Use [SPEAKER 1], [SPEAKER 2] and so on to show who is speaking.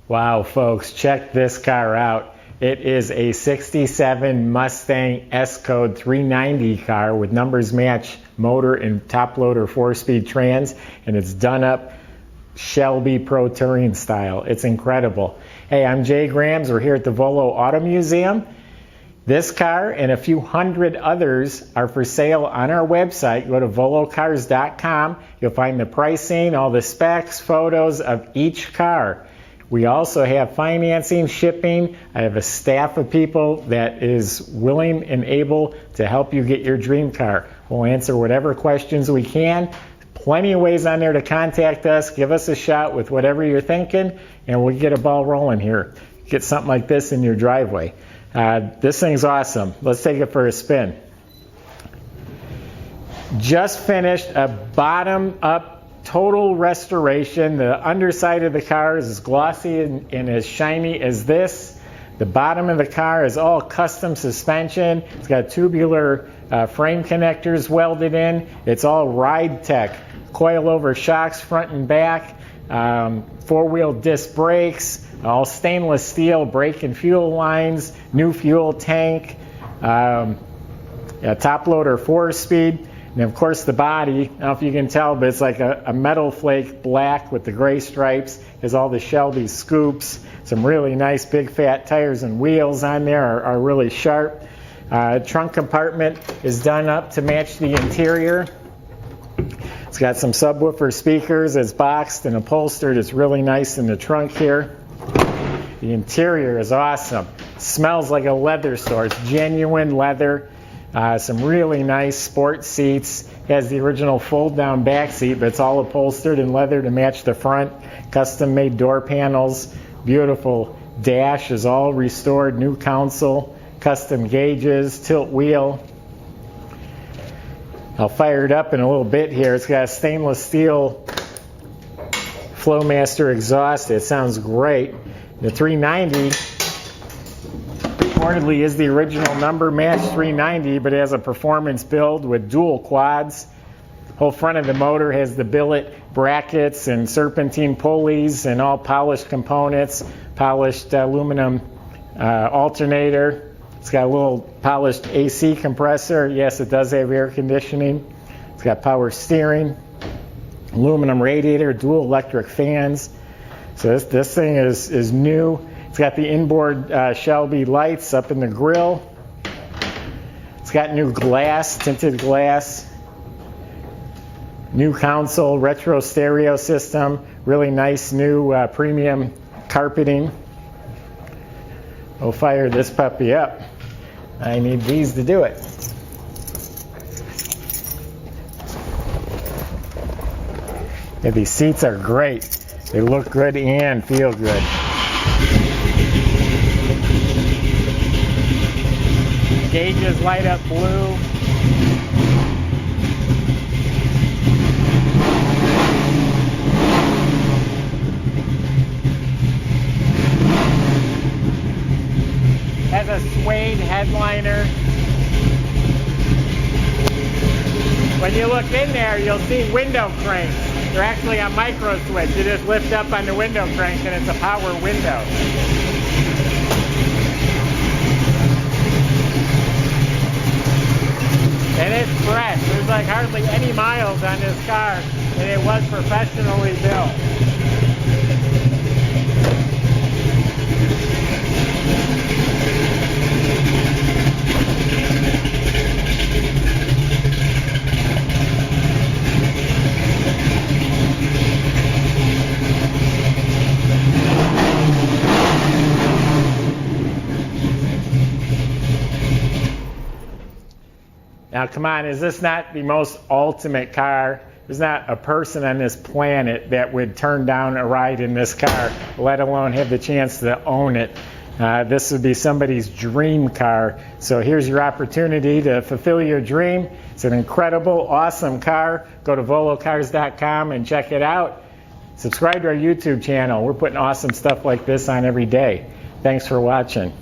[SPEAKER 1] Wow, folks, check this car out. It is a 67 Mustang S-Code 390 car with numbers match motor and top loader 4-speed trans, and it's done up Shelby Pro Touring style. It's incredible. Hey, I'm Jay Grams. We're here at the Volo Auto Museum. This car and a few hundred others are for sale on our website. Go to volocars.com. You'll find the pricing, all the specs, photos of each car. We also have financing, shipping. I have a staff of people that is willing and able to help you get your dream car. We'll answer whatever questions we can. Plenty of ways on there to contact us. Give us a shot with whatever you're thinking, and we'll get a ball rolling here. Get something like this in your driveway. This thing's awesome. Let's take it for a spin. Just finished a bottom-up total restoration. The underside of the car is as glossy and as shiny as this. The bottom of the car is all custom suspension. It's got tubular frame connectors welded in. It's all Ride Tech. Coil-over shocks front and back. Four-wheel disc brakes. All stainless steel brake and fuel lines. New fuel tank. Top loader 4-speed. And of course the body, I don't know if you can tell, but it's like a metal flake black with the gray stripes. Has all the Shelby scoops. Some really nice big fat tires and wheels on there are really sharp. Trunk compartment is done up to match the interior. It's got some subwoofer speakers. It's boxed and upholstered. It's really nice in the trunk here. The interior is awesome. Smells like a leather store. It's genuine leather. Some really nice sport seats. Has the original fold-down back seat, but it's all upholstered in leather to match the front. Custom-made door panels. Beautiful dash is all restored. New console. Custom gauges. Tilt wheel. I'll fire it up in a little bit here. It's got a stainless steel Flowmaster exhaust. It sounds great. The 390 reportedly is the original number match 390, but it has a performance build with dual quads. Whole front of the motor has the billet brackets and serpentine pulleys and all polished components. Polished aluminum alternator. It's got a little polished AC compressor. Yes, it does have air conditioning. It's got power steering. Aluminum radiator, dual electric fans. So this thing is new. It's got the inboard Shelby lights up in the grill. It's got new glass, tinted glass. New console, retro stereo system. Really nice new premium carpeting. We'll fire this puppy up. I need these to do it. Yeah, these seats are great. They look good and feel good. Gauges light up blue. Has a suede headliner. When you look in there, you'll see window cranks. They're actually a micro switch. You just lift up on the window crank and it's a power window. And it's fresh. There's like hardly any miles on this car, and it was professionally built. Now, come on, is this not the most ultimate car? There's not a person on this planet that would turn down a ride in this car, let alone have the chance to own it. This would be somebody's dream car. So here's your opportunity to fulfill your dream. It's an incredible, awesome car. Go to volocars.com and check it out. Subscribe to our YouTube channel. We're putting awesome stuff like this on every day. Thanks for watching.